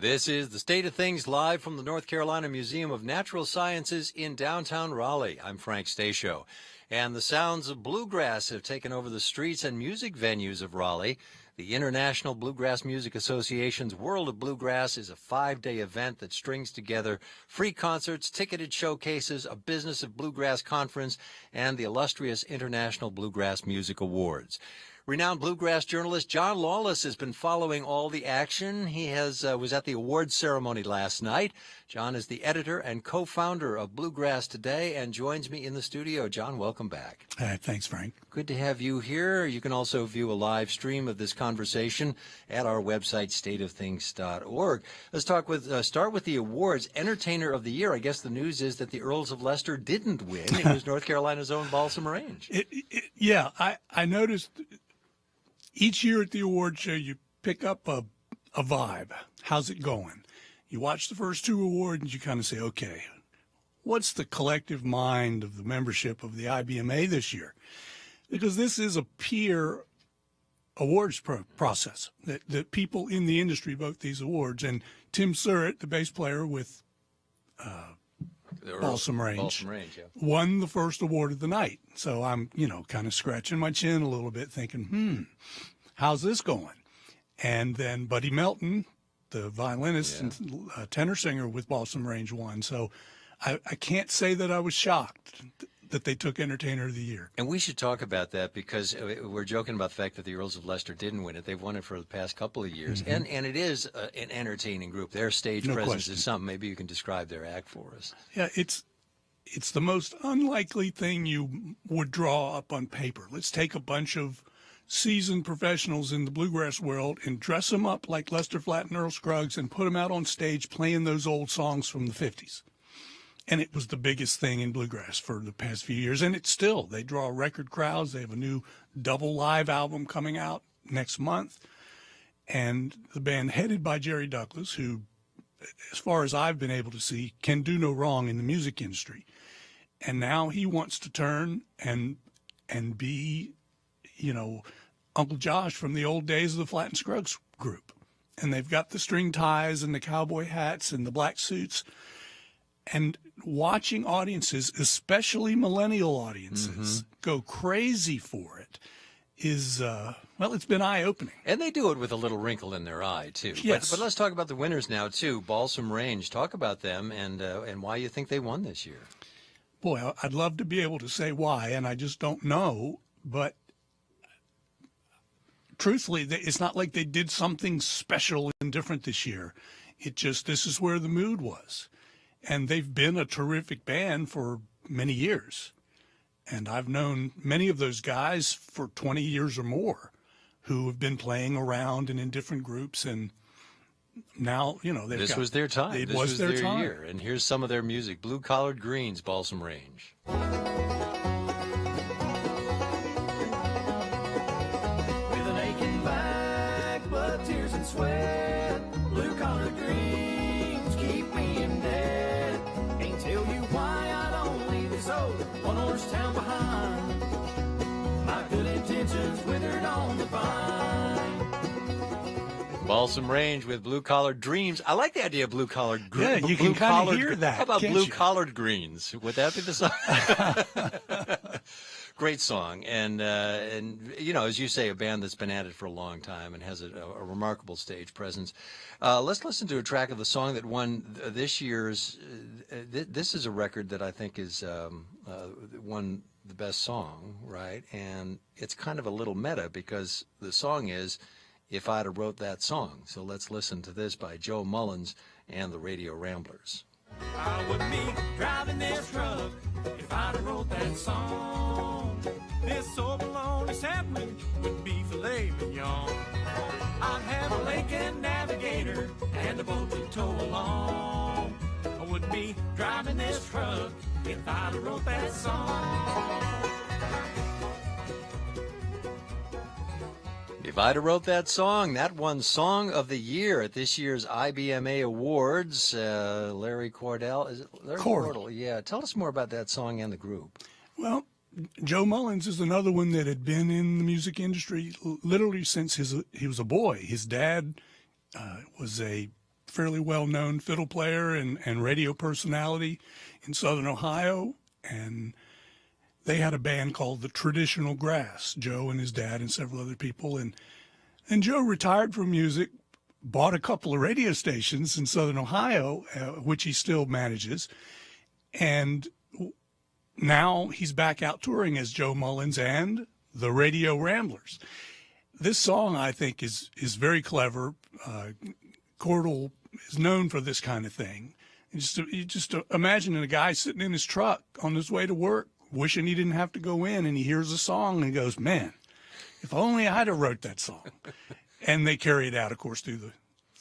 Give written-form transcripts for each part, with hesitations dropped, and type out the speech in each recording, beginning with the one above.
This is the State of Things live from the North Carolina Museum of Natural Sciences in downtown Raleigh. I'm Frank Stasio. And the sounds of bluegrass have taken over the streets and music venues of Raleigh. The International Bluegrass Music Association's World of Bluegrass is a 5-day event that strings together free concerts, ticketed showcases, a Business of Bluegrass conference, and the illustrious International Bluegrass Music Awards. Renowned bluegrass journalist John Lawless has been following all the action. He was at the awards ceremony last night. John is the editor and co-founder of Bluegrass Today and joins me in the studio. John, welcome back. Thanks, Frank. Good to have you here. You can also view a live stream of this conversation at our website, stateofthings.org. Let's start with the awards. Entertainer of the Year. I guess the news is that the Earls of Leicester didn't win. It was North Carolina's own Balsam Range. I noticed each year at the award show, you pick up a vibe. How's it going? You watch the first two awards and you kind of say, okay, what's the collective mind of the membership of the IBMA this year? Because this is a peer awards process that people in the industry vote these awards. And Tim Surratt, the bass player with Balsam Range, won the first award of the night. So I'm, kind of scratching my chin a little bit thinking, how's this going? And then Buddy Melton, the violinist and tenor singer with Balsam Range, won. So I can't say that I was shocked that they took Entertainer of the Year. And we should talk about that because we're joking about the fact that the Earls of Leicester didn't win it. They've won it for the past couple of years. Mm-hmm. And it is an entertaining group. Their stage presence is something. Maybe you can describe their act for us. Yeah, it's the most unlikely thing you would draw up on paper. Let's take a bunch of seasoned professionals in the bluegrass world and dress them up like Lester Flatt and Earl Scruggs and put them out on stage playing those old songs from the 50s. And it was the biggest thing in bluegrass for the past few years. And it's still, they draw record crowds. They have a new double live album coming out next month. And the band headed by Jerry Douglas, who, as far as I've been able to see, can do no wrong in the music industry. And now he wants to turn and be, Uncle Josh from the old days of the Flatt and Scruggs group. And they've got the string ties and the cowboy hats and the black suits. And watching audiences, especially millennial audiences, go crazy for it is, it's been eye-opening. And they do it with a little wrinkle in their eye, too. Yes. But let's talk about the winners now, too. Balsam Range. Talk about them and why you think they won this year. Boy, I'd love to be able to say why, and I just don't know. But truthfully, it's not like they did something special and different this year. This is where the mood was. And they've been a terrific band for many years. And I've known many of those guys for 20 years or more who have been playing around and in different groups. And now, this was their time. This was their time. Year. And here's some of their music. Blue Collared Greens, Balsam Range. With an aching back, blood, tears, and sweat, blue collared greens keep me in debt. Can't tell you why I don't leave this old one-horse town behind. My good intentions withered on the vine. Balsam Range with Blue Collared Dreams. I like the idea of Blue Collared Greens. Yeah, you can kind of hear that. How about Blue Collared Greens? Would that be the song? Great song. And as you say, a band that's been at it for a long time and has a remarkable stage presence. Let's listen to a track of the song that won this year's. This is a record that I think is won the best song, right? And it's kind of a little meta because the song is If I'd Have Wrote That Song. So let's listen to this by Joe Mullins and the Radio Ramblers. I would be driving this truck if I'd have wrote that song. This so baloney sapling would be filet mignon. I'd have a Lincoln Navigator and a boat to tow along. I would be driving this truck if I'd have wrote that song. If I'd have wrote that song, that won Song of the Year at this year's IBMA Awards. Larry Cordell, is it Larry Cordell? Yeah, tell us more about that song and the group. Well, Joe Mullins is another one that had been in the music industry literally since he was a boy. His dad was a fairly well-known fiddle player and radio personality in Southern Ohio. And they had a band called the Traditional Grass, Joe and his dad and several other people. And Joe retired from music, bought a couple of radio stations in Southern Ohio, which he still manages. And now he's back out touring as Joe Mullins and the Radio Ramblers. This song, I think, is very clever. Cordell is known for this kind of thing. You just imagine a guy sitting in his truck on his way to work, wishing he didn't have to go in, and he hears a song and he goes, man, if only I'd have wrote that song. And they carry it out, of course, through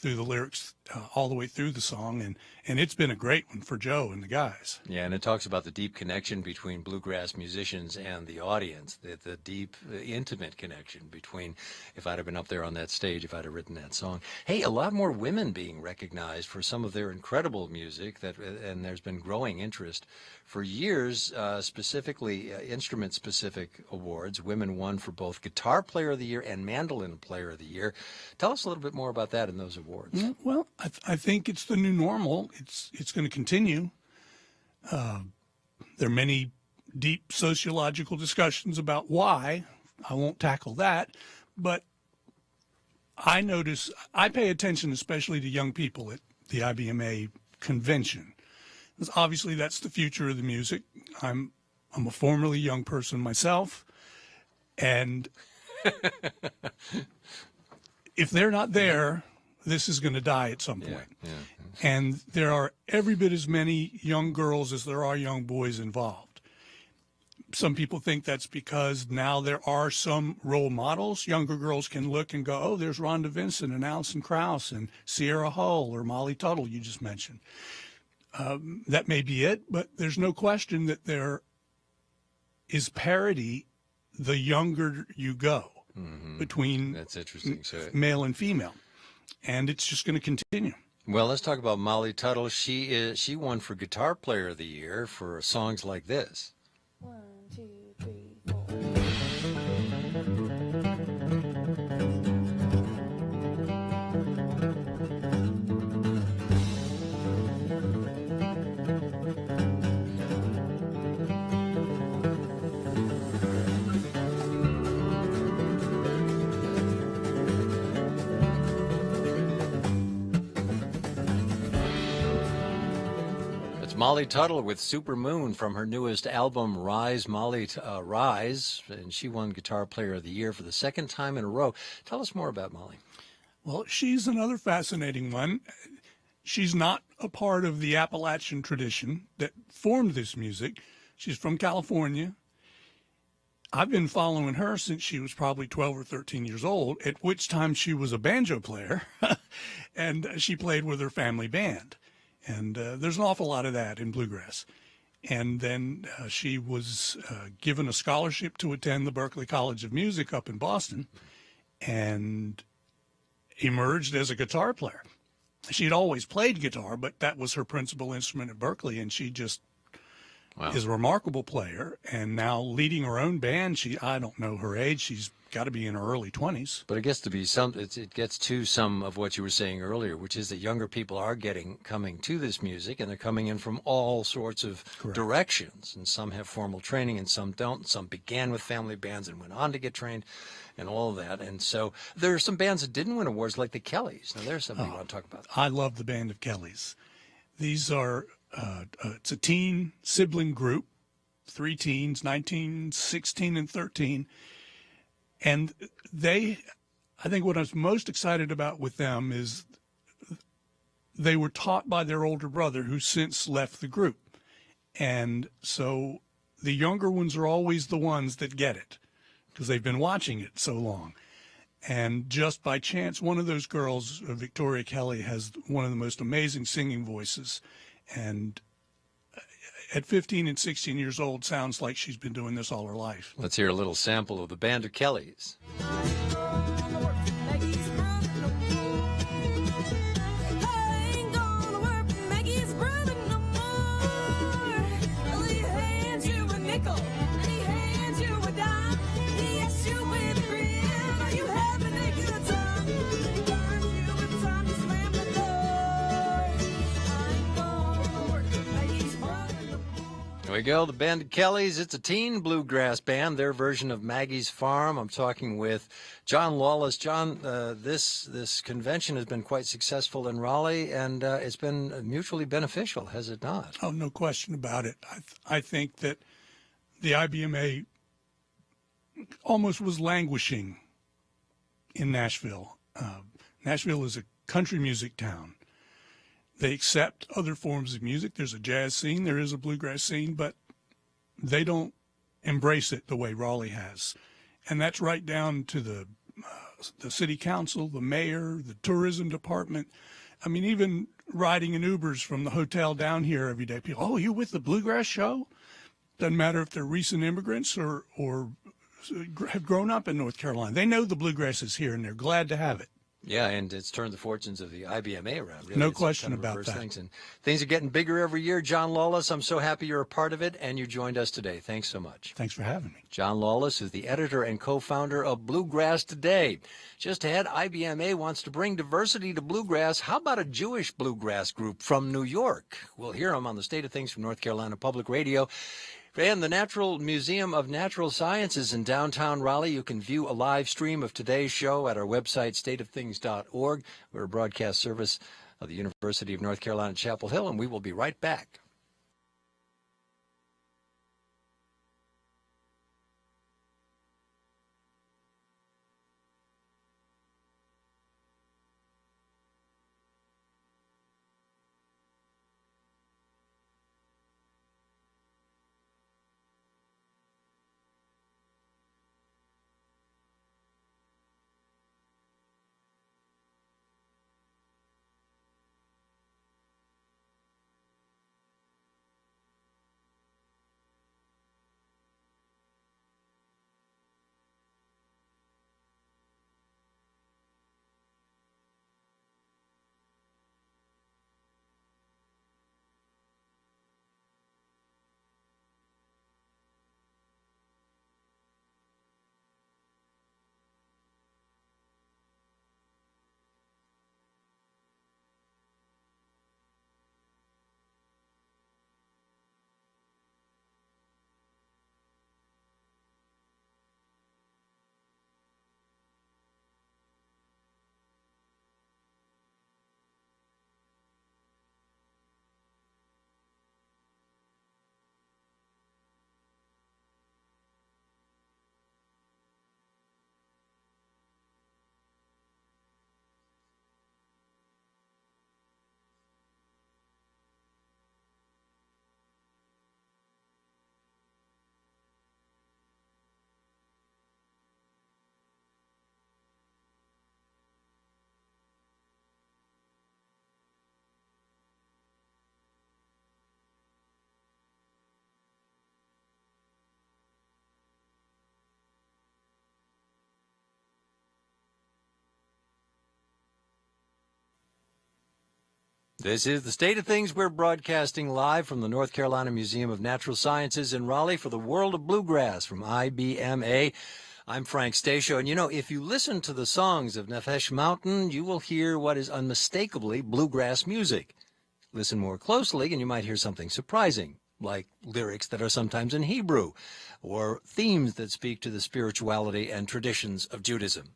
the lyrics all the way through the song, and it's been a great one for Joe and the guys. Yeah, and it talks about the deep connection between bluegrass musicians and the audience, the deep, intimate connection between, if I'd have been up there on that stage, if I'd have written that song. Hey, a lot more women being recognized for some of their incredible music, and there's been growing interest. For years, specifically instrument-specific awards, women won for both Guitar Player of the Year and Mandolin Player of the Year. Tell us a little bit more about that and those awards. Yeah, well, I think it's the new normal. It's going to continue. There are many deep sociological discussions about why. I won't tackle that, but I pay attention especially to young people at the IBMA convention. Because obviously that's the future of the music. I'm a formerly young person myself, and if they're not there, this is going to die at some point. Yeah. And there are every bit as many young girls as there are young boys involved. Some people think that's because now there are some role models. Younger girls can look and go, oh, there's Rhonda Vincent and Alison Krauss and Sierra Hull or Molly Tuttle you just mentioned. That may be it, but there's no question that there is parity the younger you go between That's interesting. So, male and female. And it's just going to continue. well, let's talk about Molly Tuttle. She won for Guitar Player of the Year for songs like this. 1, 2, 3, 4. Molly Tuttle with Super Moon from her newest album, Rise, Rise, and she won Guitar Player of the Year for the second time in a row. Tell us more about Molly. Well, she's another fascinating one. She's not a part of the Appalachian tradition that formed this music. She's from California. I've been following her since she was probably 12 or 13 years old, at which time she was a banjo player, and she played with her family band. And there's an awful lot of that in bluegrass. And then she was given a scholarship to attend the Berklee College of Music up in Boston and emerged as a guitar player. She'd always played guitar, but that was her principal instrument at Berklee, and she just is a remarkable player. And now leading her own band, I don't know her age, she's got to be in her early 20s. But it gets to be it gets to some of what you were saying earlier, which is that younger people are coming to this music, and they're coming in from all sorts of directions. And some have formal training and some don't. Some began with family bands and went on to get trained and all of that. And so there are some bands that didn't win awards, like the Kellys. Now there's something you want to talk about. I love the band of Kellys. These are, it's a teen sibling group, 3 teens, 19, 16, and 13. And I think what I was most excited about with them is they were taught by their older brother, who's since left the group. And so the younger ones are always the ones that get it because they've been watching it so long. And just by chance, one of those girls, Victoria Kelly, has one of the most amazing singing voices. And at 15 and 16 years old, sounds like she's been doing this all her life. Let's hear a little sample of the Band of Kellys. There we go. The band Kelly's. It's a teen bluegrass band, their version of Maggie's Farm. I'm talking with John Lawless. John, this convention has been quite successful in Raleigh, and it's been mutually beneficial, has it not? Oh, no question about it. I think that the IBMA almost was languishing in Nashville. Nashville is a country music town. They accept other forms of music. There's a jazz scene, there is a bluegrass scene, but they don't embrace it the way Raleigh has. And that's right down to the city council, the mayor, the tourism department. I mean, even riding in Ubers from the hotel down here every day, people, oh, you with the bluegrass show? Doesn't matter if they're recent immigrants or have grown up in North Carolina. They know the bluegrass is here, and they're glad to have it. Yeah, and it's turned the fortunes of the IBMA around. Really. No It's question kind of about reversed that. Things, and things are getting bigger every year. John Lawless, I'm so happy you're a part of it, and you joined us today. Thanks so much. Thanks for having me. John Lawless is the editor and co-founder of Bluegrass Today. Just ahead, IBMA wants to bring diversity to bluegrass. How about a Jewish bluegrass group from New York? We'll hear them on the State of Things from North Carolina Public Radio. And the Natural Museum of Natural Sciences in downtown Raleigh. You can view a live stream of today's show at our website, stateofthings.org. We're a broadcast service of the University of North Carolina, Chapel Hill, and we will be right back. This is the State of Things. We're broadcasting live from the North Carolina Museum of Natural Sciences in Raleigh for the World of Bluegrass from IBMA. I'm Frank Stasio, and you know, if you listen to the songs of Nefesh Mountain, you will hear what is unmistakably bluegrass music. Listen more closely, and you might hear something surprising, like lyrics that are sometimes in Hebrew, or themes that speak to the spirituality and traditions of Judaism.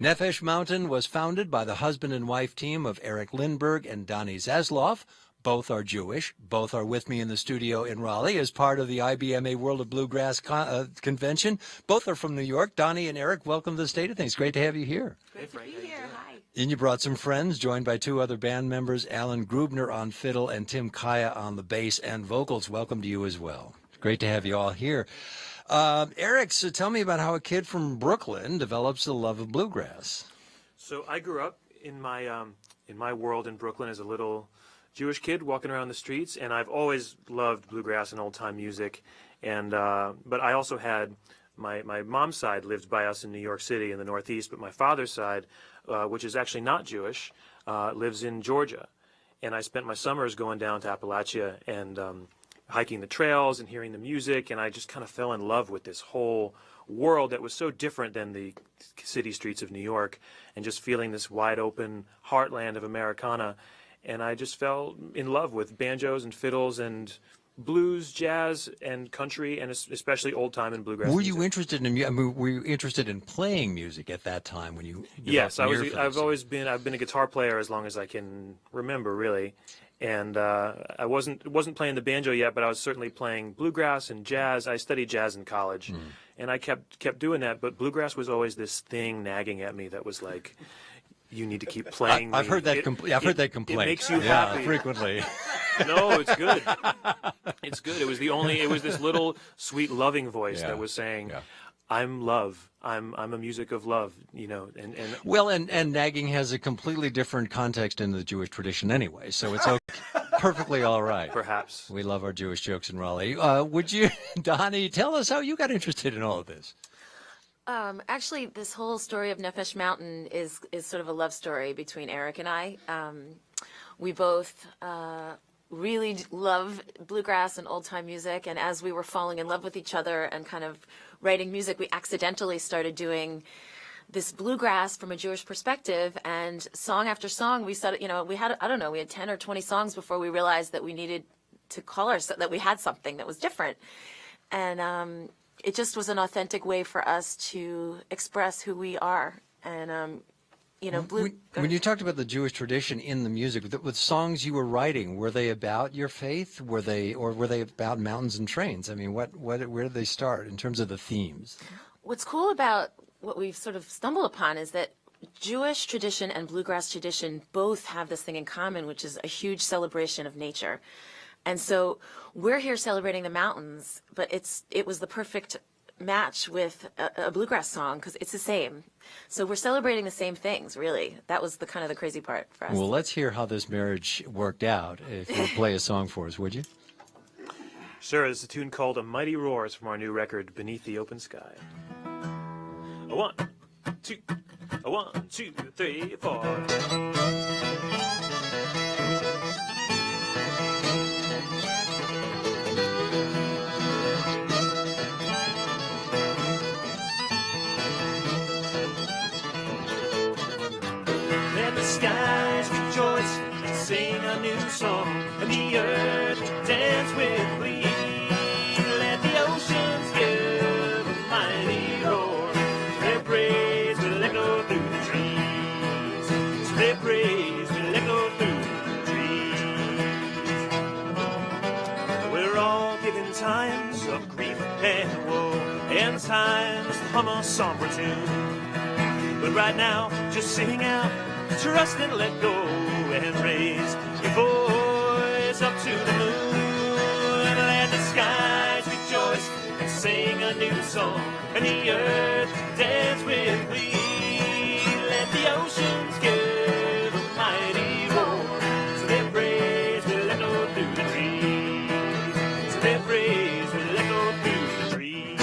Nefesh Mountain was founded by the husband and wife team of Eric Lindberg and Donnie Zasloff. Both are Jewish. Both are with me in the studio in Raleigh as part of the IBMA World of Bluegrass Convention. Both are from New York. Donnie and Eric, welcome to the State of Things. Great to have you here. Good to be here. Hi. And you brought some friends, joined by two other band members, Alan Grubner on fiddle and Tim Kaya on the bass and vocals. Welcome to you as well. Great to have you all here. Eric, so tell me about how a kid from Brooklyn develops the love of bluegrass. So I grew up in my world in Brooklyn as a little Jewish kid walking around the streets, and I've always loved bluegrass and old time music. And but I also had my mom's side lived by us in New York City in the Northeast, but my father's side, which is actually not Jewish, lives in Georgia. And I spent my summers going down to Appalachia and hiking the trails and hearing the music, and I just kind of fell in love with this whole world that was so different than the city streets of New York, and just feeling this wide open heartland of Americana. And I just fell in love with banjos and fiddles and blues, jazz, and country, and especially old time and bluegrass. Were music. you interested in? I mean, were you interested in playing music at that time when you? Yes, developed an ear for I've this? always been. I've been a guitar player as long as I can remember, really. And I wasn't playing the banjo yet, but I was certainly playing bluegrass and jazz. I studied jazz in college, and I kept doing that. But bluegrass was always this thing nagging at me that was like, you need to keep playing. I've heard that. I've heard that complaint. It makes you happy frequently. No, it's good. It's good. It was this little sweet loving voice Yeah. that was saying, Yeah. "I'm love. I'm a music of love." You know, and Well, and nagging has a completely different context in the Jewish tradition anyway, so it's perfectly all right. perhaps. We love our Jewish jokes in Raleigh. Would you, Donnie, tell us how you got interested in all of this? Actually, this whole story of Nefesh Mountain is sort of a love story between Eric and I. We both really love bluegrass and old time music, and as we were falling in love with each other and kind of writing music, we accidentally started doing this bluegrass from a Jewish perspective, and song after song we started, we had 10 or 20 songs before we realized that we needed to call ourselves, that we had something that was different. And it just was an authentic way for us to express who we are. And When you talked about the Jewish tradition in the music, with songs you were writing, were they about your faith? Were they about mountains and trains? I mean, where did they start in terms of the themes? What's cool about what we've sort of stumbled upon is that Jewish tradition and bluegrass tradition both have this thing in common, which is a huge celebration of nature. And so we're here celebrating the mountains, but it was the perfect match with a bluegrass song because it's the same. So we're celebrating the same things, really. That was the kind of the crazy part for us. Well, let's hear how this marriage worked out. If you play a song for us, would you? Sure, this is a tune called "A Mighty Roar." It's from our new record, "Beneath the Open Sky." A 1, 2, a 1, 2, 3, 4. Let the skies rejoice and sing a new song, and the earth dance with glee. Let the oceans give a mighty roar. Their praise will echo through the trees. So their praise will echo through the trees. We're all given times of grief and woe, and times to hum a somber tune. But right now, just sing out, trust and let go, and raise your voice up to the moon. And let the skies rejoice and sing a new song, and the earth dance with glee. Let the oceans give a mighty roar, so their praise will echo through the trees. So their praise will echo through the trees.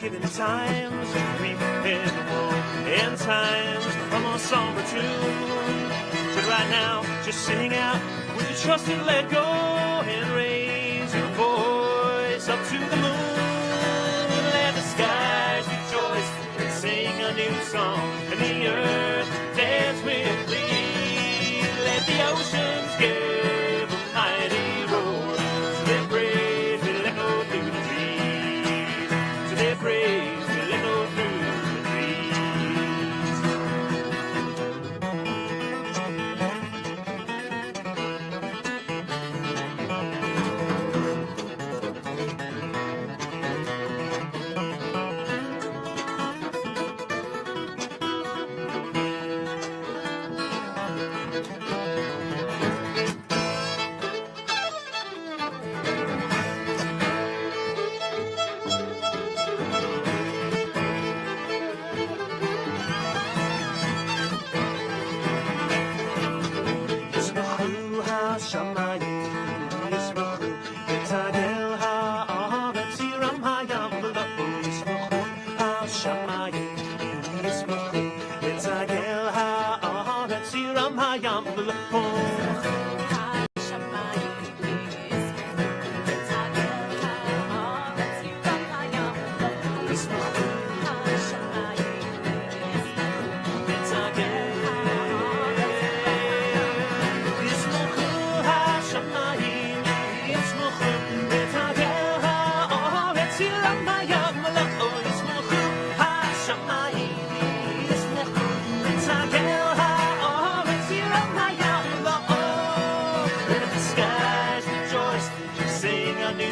Given times of grief and woe, and times of a somber tune. But right now, just sing out with your trust and let go, and raise your voice up to the moon. Let the skies rejoice and sing a new song, and the earth dance with glee. Let the oceans give a mighty roar, so their praise will echo through the trees. So their praise will echo through the trees.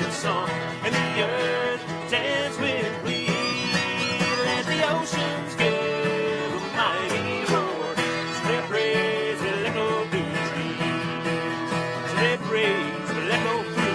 in song, and the earth dance with glee. Let the oceans give a mighty roar, so their praise will echo through the trees, so their praise will echo through the trees.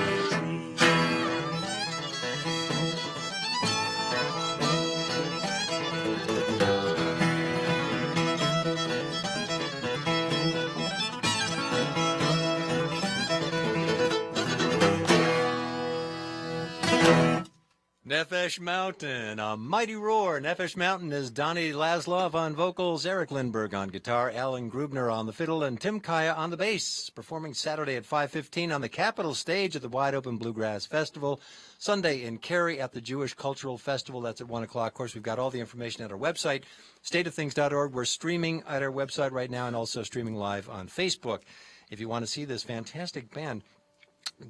Nefesh Mountain, a mighty roar. Nefesh Mountain is Donnie Laszloff on vocals, Eric Lindberg on guitar, Alan Grubner on the fiddle, and Tim Kaya on the bass. Performing Saturday at 5:15 on the Capitol stage at the Wide Open Bluegrass Festival. Sunday in Cary at the Jewish Cultural Festival. That's at 1 o'clock. Of course, we've got all the information at our website, stateofthings.org. We're streaming at our website right now and also streaming live on Facebook. If you want to see this fantastic band,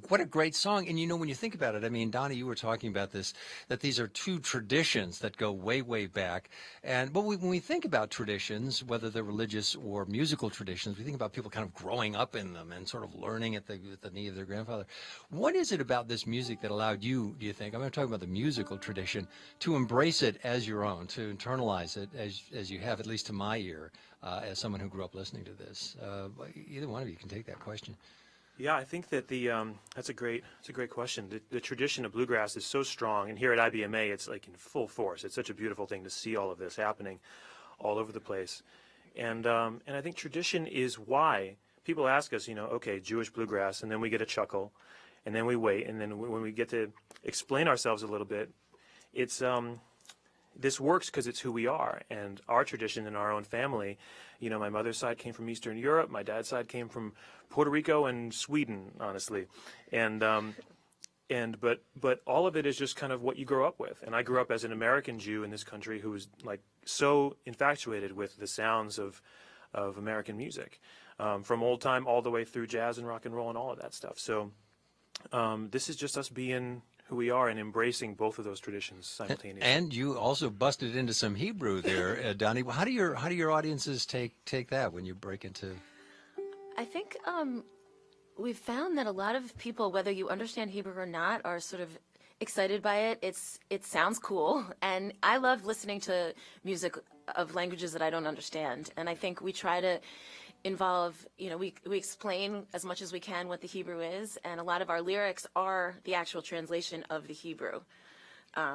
what a great song. And, you know, when you think about it, I mean, Donnie, you were talking about this, that these are two traditions that go way, way back. But when we think about traditions, whether they're religious or musical traditions, we think about people kind of growing up in them and sort of learning at the knee of their grandfather. What is it about this music that allowed you, do you think, I'm going to talk about the musical tradition, to embrace it as your own, to internalize it as you have, at least to my ear, as someone who grew up listening to this? Either one of you can take that question. Yeah, I think that that's a great question. The tradition of bluegrass is so strong, and here at IBMA, it's like in full force. It's such a beautiful thing to see all of this happening all over the place, and I think tradition is why people ask us, you know, okay, Jewish bluegrass, and then we get a chuckle, and then we wait, and then when we get to explain ourselves a little bit, it's this works because it's who we are, and our tradition in our own family. You know, my mother's side came from Eastern Europe. My dad's side came from Puerto Rico and Sweden, honestly, but all of it is just kind of what you grow up with. And I grew up as an American Jew in this country who was like so infatuated with the sounds of American music, from old time all the way through jazz and rock and roll and all of that stuff. So this is just us being who we are and embracing both of those traditions simultaneously. And you also busted into some Hebrew there, Donnie. How do your audiences take that when you break into? I think we've found that a lot of people, whether you understand Hebrew or not, are sort of excited by it. It sounds cool, and I love listening to music of languages that I don't understand. And I think we try to involve, you know, we explain as much as we can what the Hebrew is, and a lot of our lyrics are the actual translation of the Hebrew,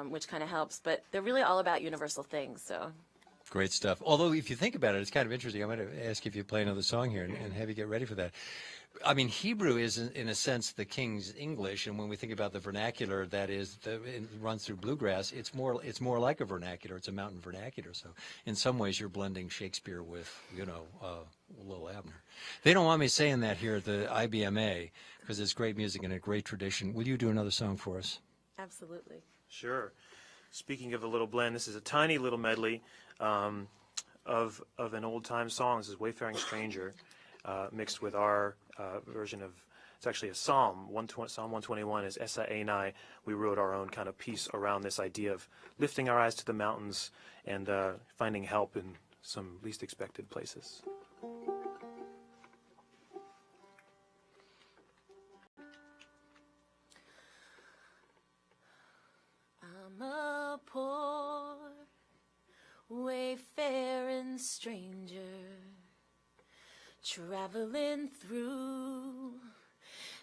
which kind of helps. But they're really all about universal things, so. Great stuff. Although, if you think about it, it's kind of interesting. I'm going to ask if you play another song here and have you get ready for that. I mean, Hebrew is, in a sense, the King's English, and when we think about the vernacular that is it runs through bluegrass, it's more like a vernacular. It's a mountain vernacular. So, in some ways, you're blending Shakespeare with, you know, Lil Abner. They don't want me saying that here at the IBMA because it's great music and a great tradition. Will you do another song for us? Absolutely. Sure. Speaking of a little blend, this is a tiny little medley of an old-time song. This is Wayfaring Stranger, mixed with our version of, it's actually a psalm. Psalm 121 is Esa Einai. We wrote our own kind of piece around this idea of lifting our eyes to the mountains and finding help in some least expected places. I'm a poor wayfaring stranger, traveling through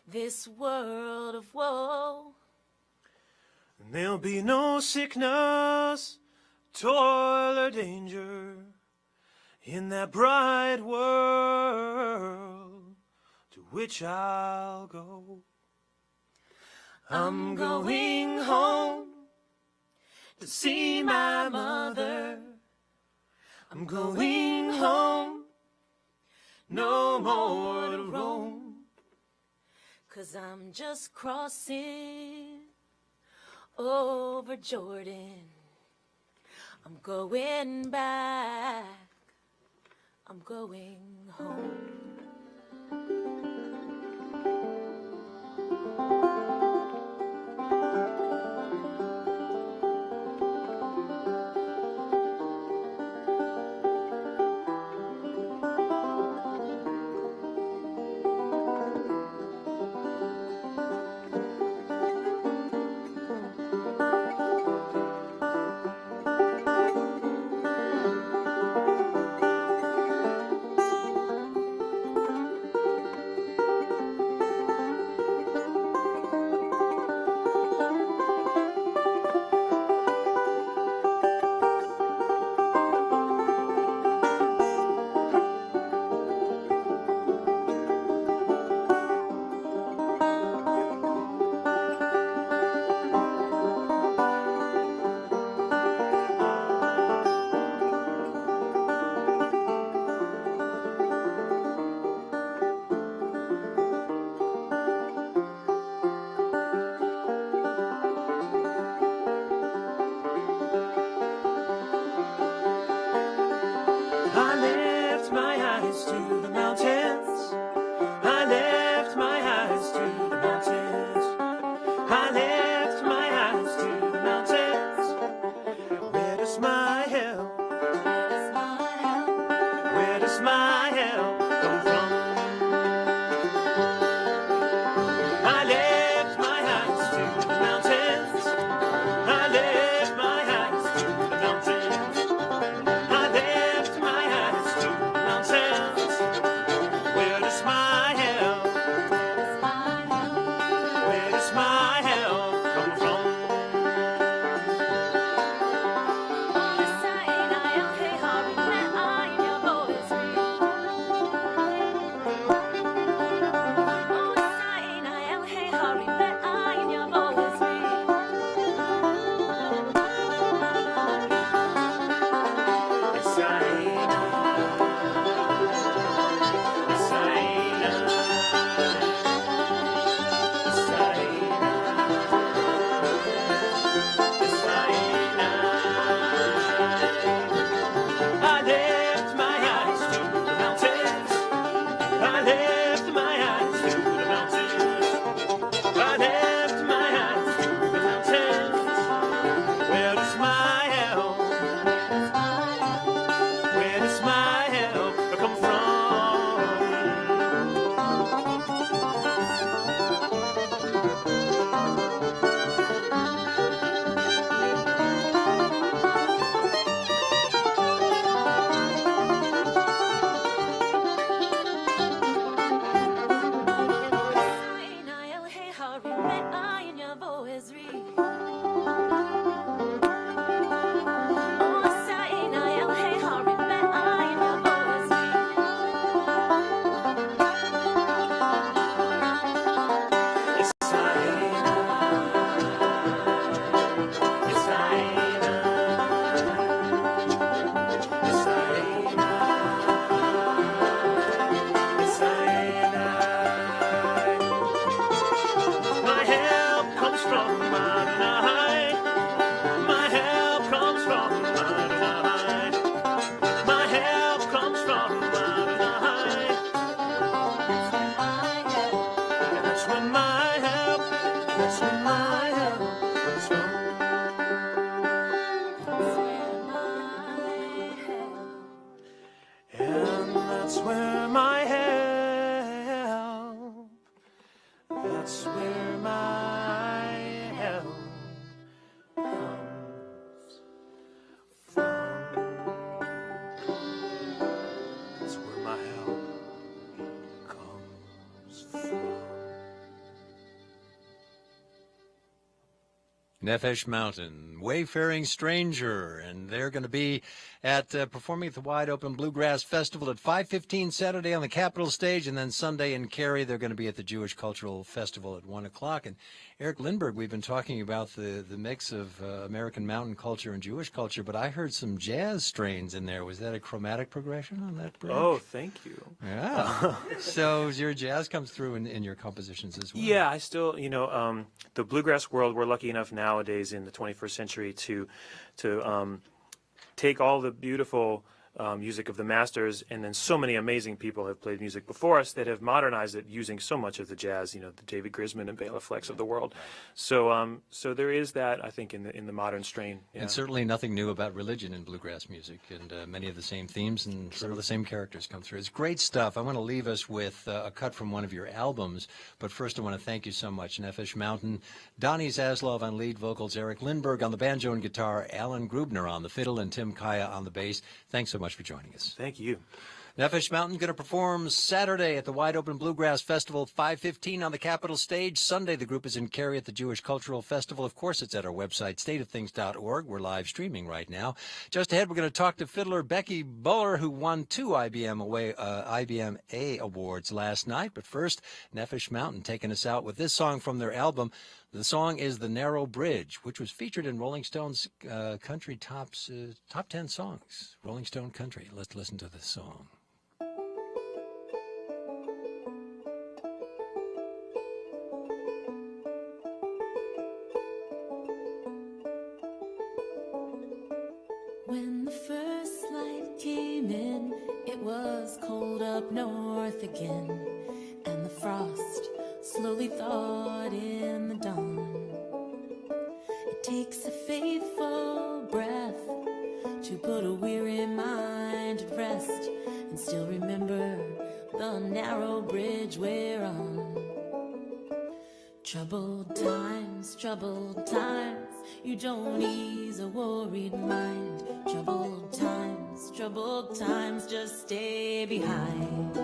this world of woe. And there'll be no sickness, toil, or danger in that bright world to which I'll go. I'm going home to see my mother. I'm going home, no more to roam. 'Cause I'm just crossing over Jordan. I'm going back. I'm going home. my help comes from. And that's where my help, that's where my help comes from. That's where my help comes from. Nefesh Mountain, Wayfaring Stranger, and they're going to be at performing at the Wide Open Bluegrass Festival at 5:15 Saturday on the Capitol stage, and then Sunday in Cary they're going to be at the Jewish Cultural Festival at 1 o'clock. And Eric Lindbergh, we've been talking about the mix of American mountain culture and Jewish culture, but I heard some jazz strains in there. Was that a chromatic progression on that bridge? Oh, thank you. Yeah. So your jazz comes through in your compositions as well. Yeah, I still, the bluegrass world, we're lucky enough nowadays in the 21st century to take all the beautiful music of the masters, and then so many amazing people have played music before us that have modernized it using so much of the jazz, the David Grisman and Bela Flex of the world. So there is that, I think, in the modern strain. Yeah. And certainly nothing new about religion in bluegrass music, and many of the same themes and some of the same characters come through. It's great stuff. I want to leave us with a cut from one of your albums, but first I want to thank you so much, Nefesh Mountain, Donnie Zaslov on lead vocals, Eric Lindbergh on the banjo and guitar, Alan Grubner on the fiddle, and Tim Kaya on the bass. Thanks so much for joining us. Thank you. Nefesh Mountain going to perform Saturday at the Wide Open Bluegrass Festival, 5:15 on the Capitol stage. Sunday, the group is in Cary at the Jewish Cultural Festival. Of course, it's at our website, stateofthings.org. We're live streaming right now. Just ahead, we're going to talk to fiddler Becky Buller, who won 2 IBM A awards last night. But first, Nefesh Mountain taking us out with this song from their album. The song is The Narrow Bridge, which was featured in Rolling Stone's Country Top 10 songs. Rolling Stone Country. Let's listen to this song. When the first light came in, it was cold up north again, and the frost slowly thawed in the dawn. It takes a faithful breath to put a weary mind at rest and still remember the narrow bridge we're on. Troubled times, you don't ease a worried mind. Troubled times, just stay behind.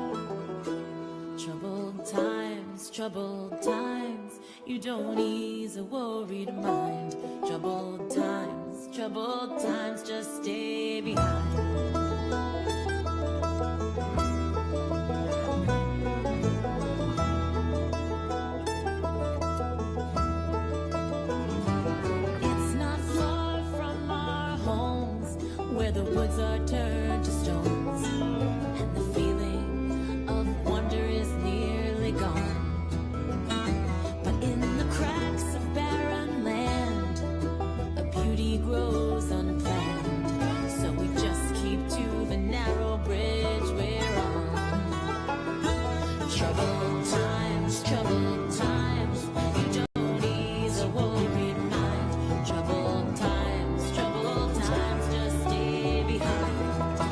Troubled times, you don't ease a worried mind. Troubled times, just stay behind. Where the woods are turned to stones, and the feeling of wonder is nearly gone. But in the cracks of barren land, a beauty grows unplanned. So we just keep to the narrow bridge we're on. Troubled times, you don't ease a worried mind. Troubled times, just stay behind.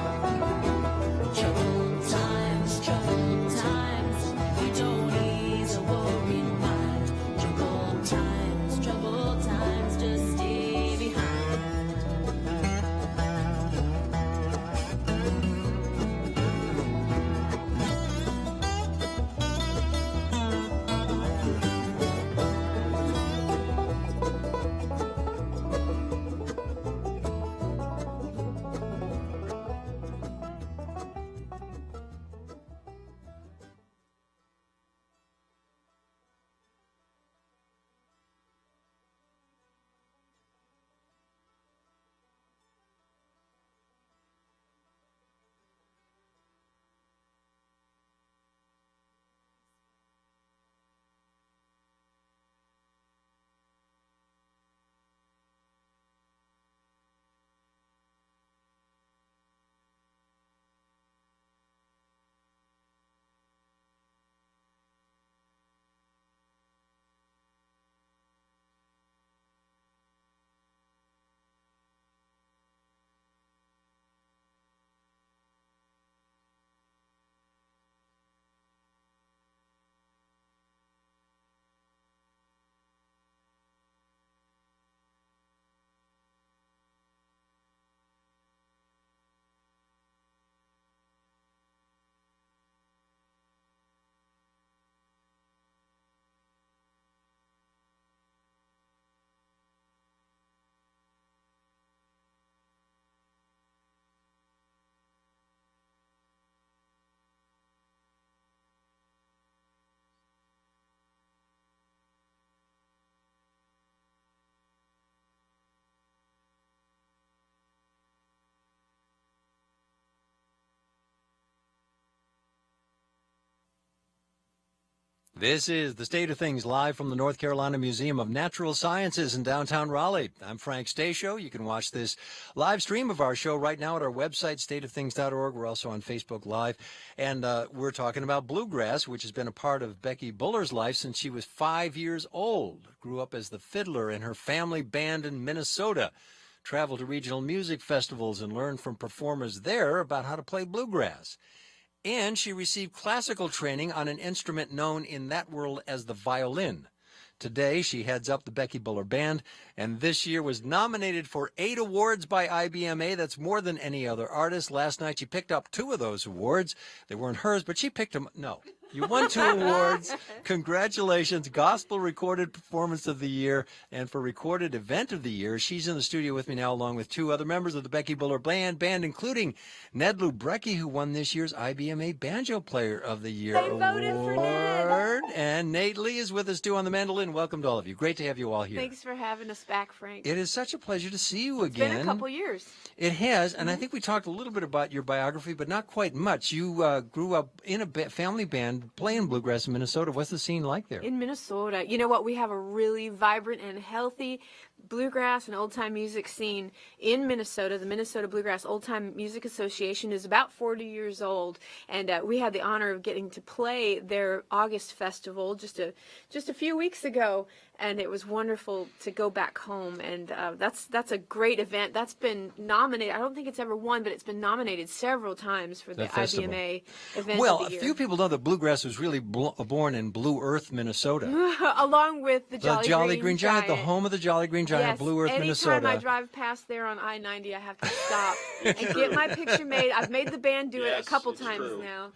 This is The State of Things live from the North Carolina Museum of Natural Sciences in downtown Raleigh. I'm Frank Stasio. You can watch this live stream of our show right now at our website, stateofthings.org. We're also on Facebook Live. And we're talking about bluegrass, which has been a part of Becky Buller's life since she was 5 years old. Grew up as the fiddler in her family band in Minnesota. Traveled to regional music festivals and learned from performers there about how to play bluegrass. And she received classical training on an instrument known in that world as the violin. Today, she heads up the Becky Buller Band, and this year was nominated for 8 awards by IBMA. That's more than any other artist. Last night, she picked up 2 of those awards. They weren't hers, but she picked them. No, you won 2 awards. Congratulations. Gospel Recorded Performance of the Year, and for Recorded Event of the Year. She's in the studio with me now, along with 2 other members of the Becky Buller Band, including Ned Lubrecki, who won this year's IBMA Banjo Player of the Year They voted for Ned. And Nate Lee is with us, too, on the mandolin. Welcome to all of you. Great to have you all here. Thanks for having us back, Frank. It is such a pleasure to see you It's again. been a couple years. It has, and I think we talked a little bit about your biography, but not quite much. You grew up in a family band playing bluegrass in Minnesota. What's the scene like there? In Minnesota, you know what? We have a really vibrant and healthy bluegrass and old-time music scene in Minnesota. The Minnesota Bluegrass Old-Time Music Association is about 40 years old, and we had the honor of getting to play their August festival just a few weeks ago, and it was wonderful to go back home. And that's a great event. That's been nominated. I don't think it's ever won, but it's been nominated several times for the IBMA event Well, of the a year. few people know that bluegrass was really born in Blue Earth, Minnesota. Along with the Jolly Green Giant, the home of the Jolly Green Giant, Yes, Blue Earth, anytime Minnesota. I drive past there on I-90, I have to stop and get my picture made. I've made the band do it a couple times now.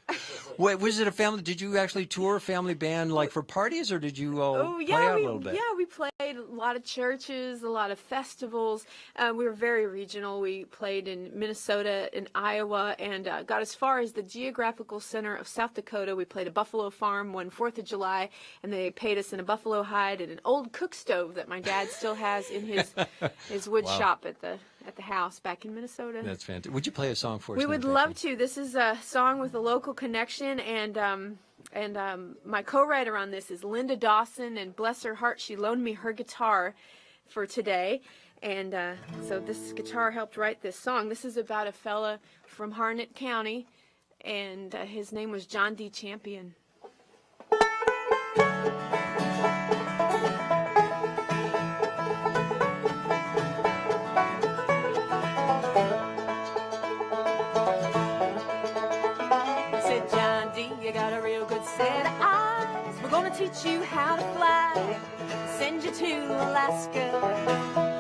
Wait, was it a family? Did you actually tour a family band like for parties, or did you play out a little bit? Yeah, we played a lot of churches, a lot of festivals. We were very regional. We played in Minnesota, in Iowa, and got as far as the geographical center of South Dakota. We played a buffalo farm one 4th of July, and they paid us in a buffalo hide and an old cook stove that my dad still has in his wood shop at the house back in Minnesota. That's fantastic. Would you play a song for us? We would love to. This is a song with a local connection, and my co-writer on this is Linda Dawson, and bless her heart, she loaned me her guitar for today, and so this guitar helped write this song. This is about a fella from Harnett County, and his name was John D. Champion. We're gonna teach you how to fly, send you to Alaska.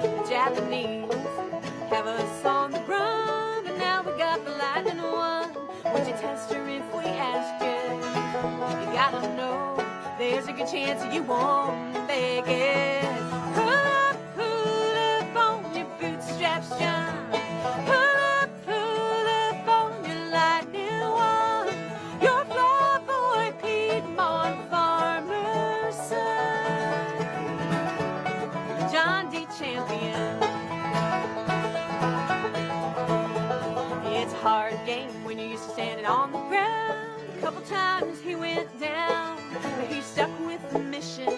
The Japanese have us on the run, but now we got the lightning one. Would you test her if we asked you? You gotta know there's a good chance you won't make it. Pull up on your bootstraps, John. Pull up on your lightning one. Your flyboy Piedmont farmer's son, John D. Champion. It's a hard game when you're used to standing on the ground. A couple times he went down, but he stuck with the mission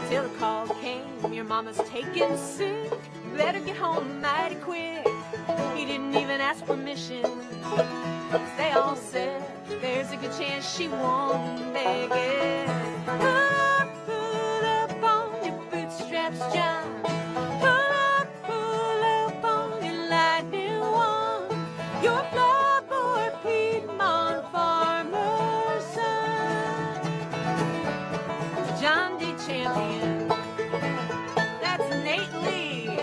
till the call came. Your mama's taken sick, you better get home mighty quick. He didn't even ask permission, 'cause they all said there's a good chance she won't make it. Pull up on your bootstraps, John. Pull up on your lightning one. Your flyboy Piedmont farmer's son, John D. Champion. That's Nate Lee,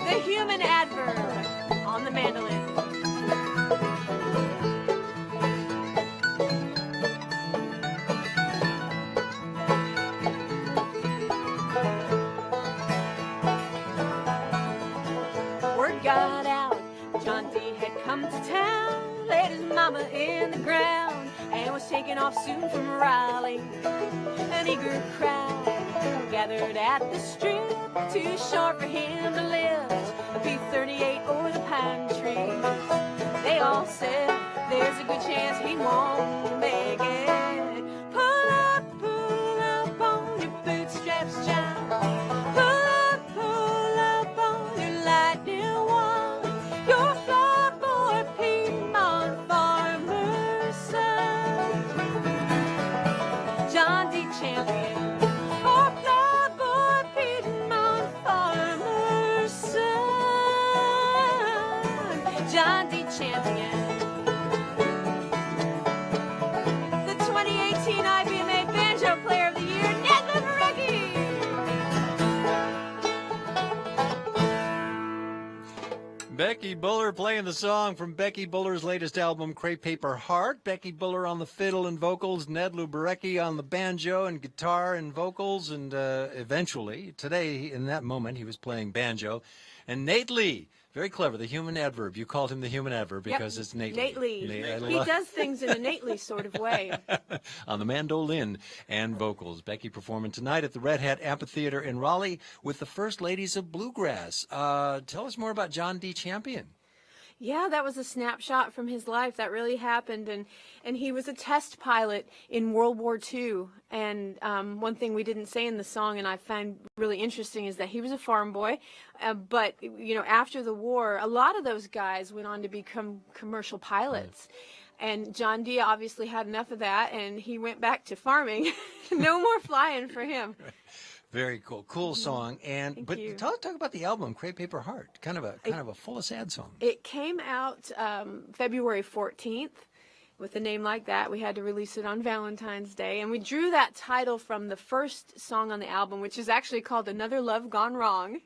the human adverb on the mandolin. Word got out, John D. had come to town, laid his mama in the ground, and was taking off soon from Raleigh. An eager crowd gathered at the strip, too short for him to lift a B-38 over the pine trees. They all said there's a good chance he won't make it. Pull Becky Buller playing the song from Becky Buller's latest album, Crepe Paper Heart. Becky Buller on the fiddle and vocals, Ned Luberecki on the banjo and guitar and vocals, and eventually, today, in that moment, he was playing banjo. And Nate Lee, very clever, the human adverb. You called him the human adverb because it's Nate Lee. Nate Lee. Nate, He does things in a Nate Lee sort of way. on the mandolin and vocals. Becky performing tonight at the Red Hat Amphitheater in Raleigh with the First Ladies of Bluegrass. Tell us more about John D. Champion. Yeah, that was a snapshot from his life. That really happened. And he was a test pilot in World War II. And one thing we didn't say in the song, and I find really interesting, is that he was a farm boy. But, you know, after the war, a lot of those guys went on to become commercial pilots. And John D. obviously had enough of that, and he went back to farming. No more flying for him. Very cool. Cool song. And Thank but you. talk about the album, Crepe Paper Heart. Kind of a full of sad song. It came out February 14th. With a name like that, we had to release it on Valentine's Day. And we drew that title from the first song on the album, which is actually called Another Love Gone Wrong.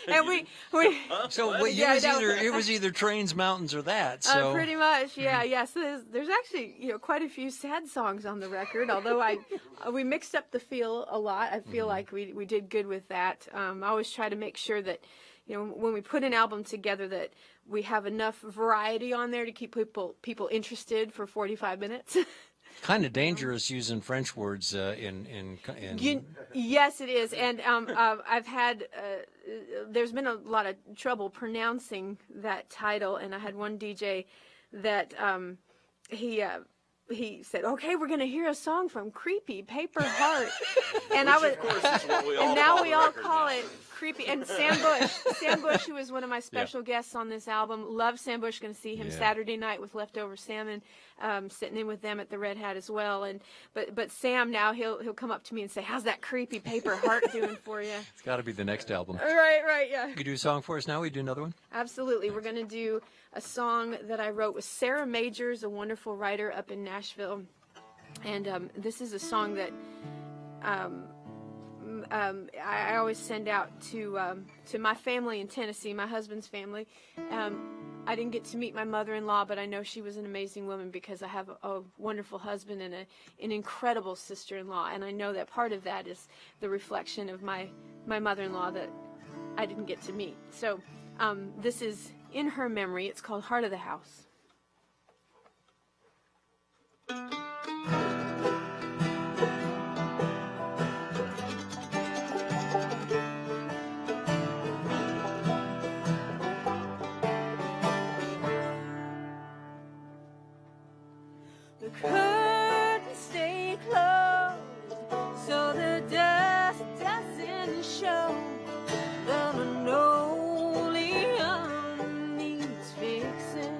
And we So well, it was either Trains, Mountains, or that. So pretty much, yeah, yes. There's actually, you know, quite a few sad songs on the record. Although we mixed up the feel a lot. I feel like we did good with that. I always try to make sure that, you know, when we put an album together, that we have enough variety on there to keep people interested for 45 minutes. kind of dangerous using French words Yes, it is, and I've had. There's been a lot of trouble pronouncing that title, and I had one DJ that he said, "Okay, we're going to hear a song from Creepy Paper Heart," and now we all call it Creepy. And Sam Bush, who was one of my special guests on this album, love Sam Bush. Going to see him Saturday night with Leftover Salmon, sitting in with them at the Red Hat as well. And but Sam now he'll come up to me and say, "How's that Creepy Paper Heart doing for you?" It's got to be the next album. Right, yeah. You do a song for us now? We do another one? Absolutely. We're going to do a song that I wrote with Sarah Majors, a wonderful writer up in Nashville. And this is a song that I always send out to my family in Tennessee, my husband's family. I didn't get to meet my mother-in-law, but I know she was an amazing woman because I have a wonderful husband and an incredible sister-in-law. And I know that part of that is the reflection of my mother-in-law that I didn't get to meet. So this is in her memory. It's called Heart of the House. The curtains stay closed so the dust doesn't show. The linoleum needs fixing.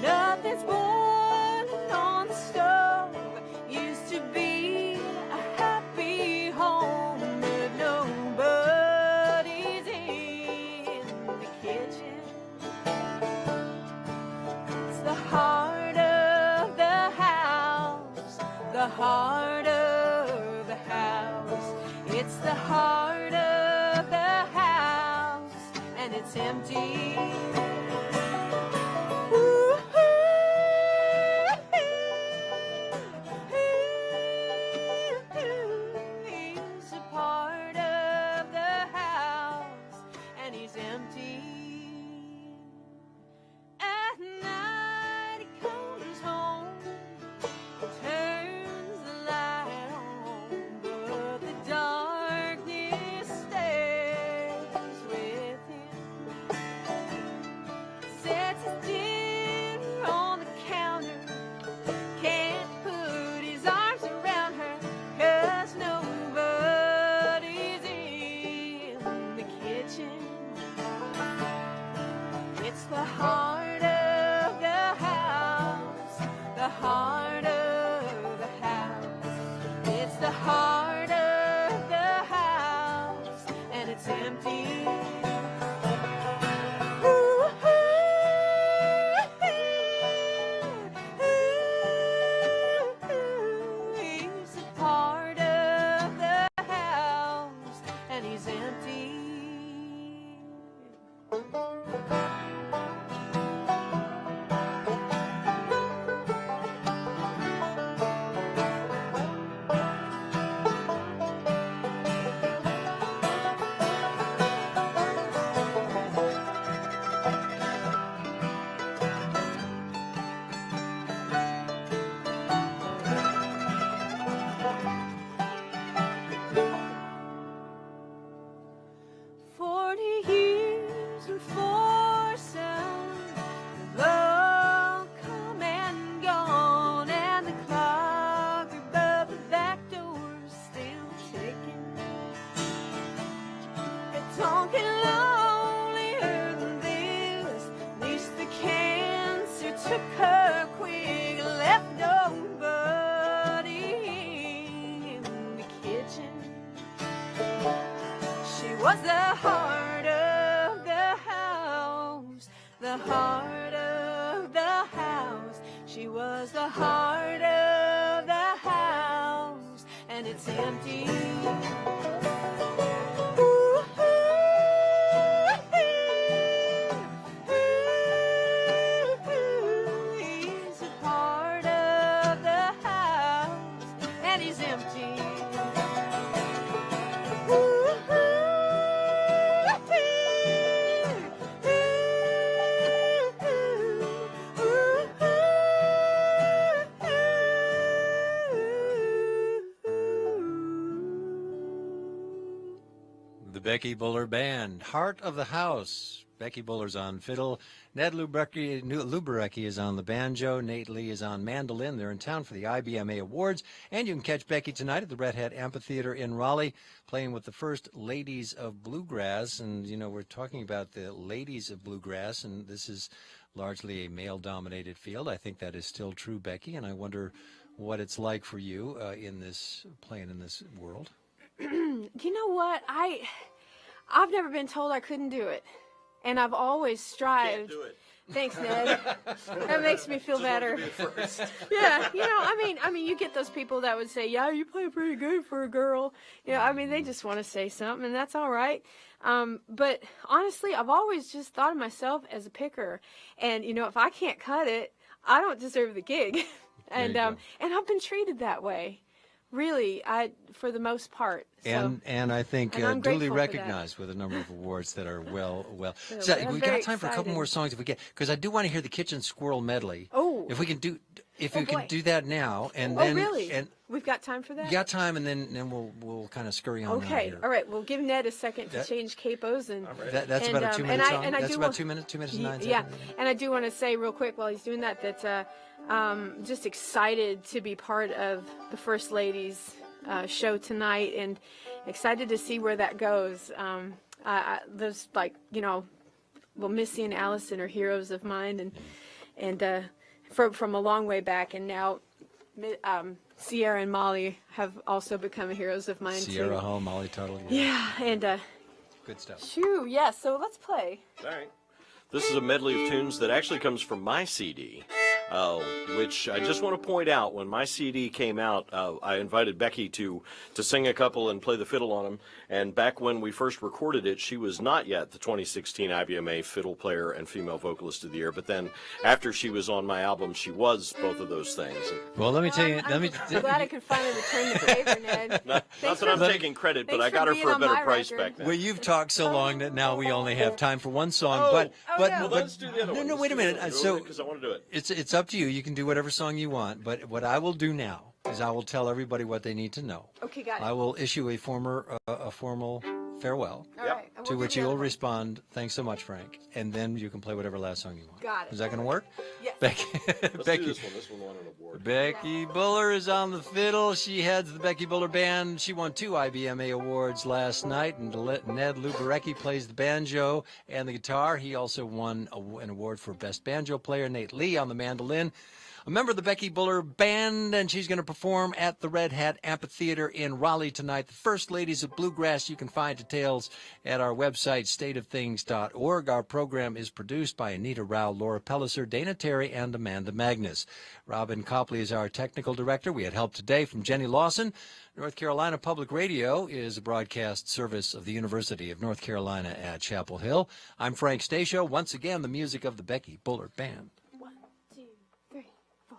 Nothing's boiling on the stove. Used to be a happy home, but nobody's in the kitchen. It's the heart of the house, the heart of the house. It's the heart of the house, and it's empty. He's a part of the house, and he's empty. At night he comes home, turns the light on, but the darkness stays with him. Was the heart of the house, the heart of the house. She was the heart of the house, and it's empty. He's a part of the house, and he's empty. The Becky Buller Band, Heart of the House. Becky Buller's on fiddle. Ned Luberecki is on the banjo. Nate Lee is on mandolin. They're in town for the IBMA Awards. And you can catch Becky tonight at the Red Hat Amphitheater in Raleigh, playing with the first Ladies of Bluegrass. And, you know, we're talking about the Ladies of Bluegrass, and this is largely a male-dominated field. I think that is still true, Becky, and I wonder what it's like for you playing in this world. You know what? I've never been told I couldn't do it, and I've always strived. Can't do it. Thanks, Ned. That makes me feel better. Yeah, you know, I mean, you get those people that would say, "Yeah, you play pretty good for a girl." You know, I mean, they just want to say something, and that's all right. But honestly, I've always just thought of myself as a picker, and you know, if I can't cut it, I don't deserve the gig. And I've been treated that way. Really, for the most part. So, and I think and duly recognized with a number of awards that are well. So we got time for a couple more songs if we get, because I do want to hear the Kitchen Squirrel medley. Oh, if we can do that now, and oh, then really? And we've got time for that. got time, and then we'll kind of scurry on. Okay, here. all right. We'll give Ned a second to change capos, and that's about a 2-minute song. That's about 2 minutes, 2 minutes and 9 seconds. Yeah, and I do want to say real quick while he's doing that just excited to be part of the First Ladies show tonight, and excited to see where that goes. Those, like, you know, well, Missy and Allison are heroes of mine, and from a long way back, and now Sierra and Molly have also become heroes of mine. Sierra too. Hall, Molly Tuttle. Yeah, and good stuff. shoo, yeah. So let's play. All right. This is a medley of tunes that actually comes from my CD, which I just want to point out. When my CD came out, I invited Becky to sing a couple and play the fiddle on them. And back when we first recorded it, she was not yet the 2016 IBMA Fiddle Player and Female Vocalist of the Year. But then after she was on my album, she was both of those things. Well, let me tell you. I'm glad I could finally return the favor, Ned. Not that I'm taking credit, but I got her for a better price back then. Well, you've talked so long that now we only have time for one song. But let's do the other one. No, wait a minute. So because I want to do it. It's up to you. You can do whatever song you want. But what I will do now is I will tell everybody what they need to know. Okay, got it. I will issue a formal farewell, All right, and to we'll which do the you will other one. respond, "Thanks so much, Frank," and then you can play whatever last song you want. Got it. Is that going to work? Yes. Becky, Let's do Becky, this one. This one won an award. Becky Buller is on the fiddle. She heads the Becky Buller Band. She won 2 IBMA awards last night, and Ned Luberecki plays the banjo and the guitar. He also won an award for Best Banjo Player. Nate Lee on the mandolin. a member of the Becky Buller Band, and she's going to perform at the Red Hat Amphitheater in Raleigh tonight. The First Ladies of Bluegrass. You can find details at our website, stateofthings.org. Our program is produced by Anita Rao, Laura Pelliser, Dana Terry, and Amanda Magnus. Robin Copley is our technical director. We had help today from Jenny Lawson. North Carolina Public Radio is a broadcast service of the University of North Carolina at Chapel Hill. I'm Frank Stasio. Once again, the music of the Becky Buller Band. 1, 2, 3, 4.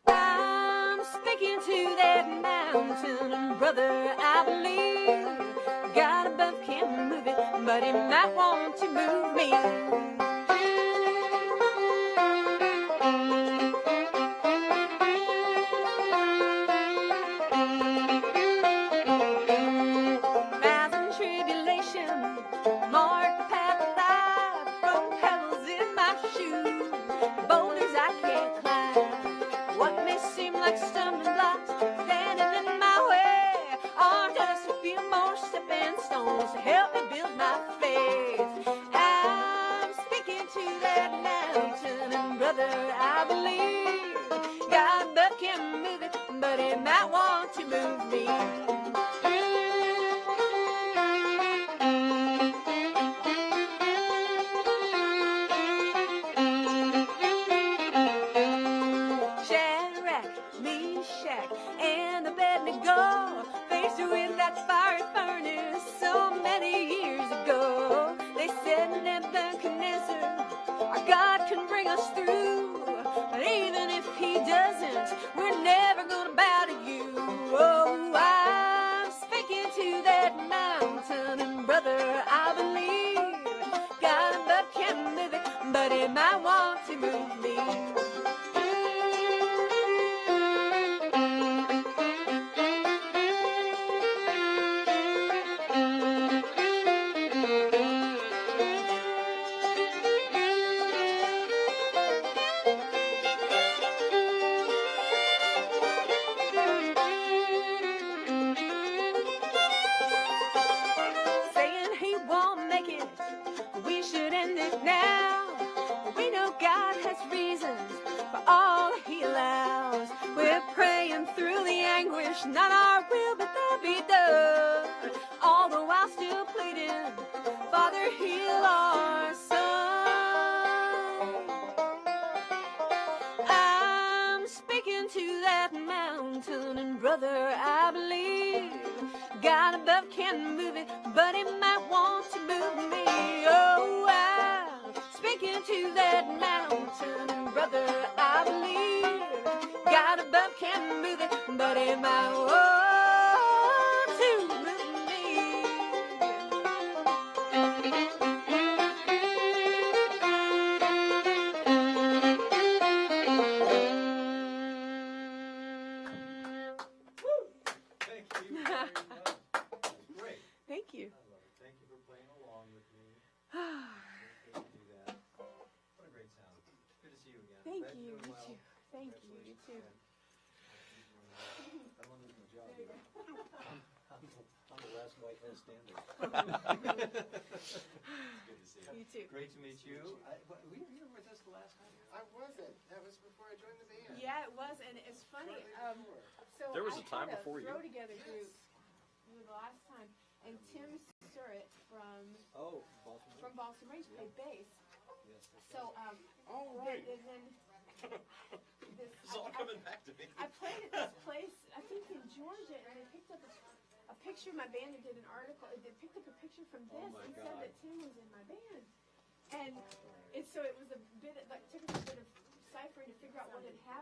I'm speaking to that mountain, and brother, I believe God above can move it, but he might want to move me. Help me build my faith. I'm speaking to that mountain, and brother, I believe God but can move it, but he might want to move me. Shadrach, Meshach, and Abednego, faced with that fiery furnace so many years ago. They said, Nebuchadnezzar, our God can bring us through, but even if he doesn't, we're never gonna bow to you. Oh, I'm speaking to that mountain, and brother, I believe God above can move it, but he might want to move me. Not our will, but thy be done. All the while still pleading, Father, heal our son. I'm speaking to that mountain, and brother, I believe God above can move it, but he might want to move me. Oh, I'm speaking to that mountain, and brother, I believe God above can move it, but he might want to move me. Thank you very much. Great. Thank you. Thank you for playing along with me. Good to do that. What a great sound. Good to see you again. Thank Glad you. you're doing You well. too. Thank you. You too. I want to lose my job here. I'm the last white head standing. Good to see you. You too. Great to meet you. Were you here with us the last time? I wasn't. That was before I joined the band. Yeah, it was, and it's funny. So There was a time I had before a you. throw together group the last time, and Tim Surratt from Boston Range played bass. Yes. So All right. then this It's all coming back to me. I played at this place, I think in Georgia, and they picked up a picture of my band and did an article. They picked up a picture from this my and God. said that Tim was in my band. And so it was a bit, like, took us a bit of ciphering to figure out what had happened.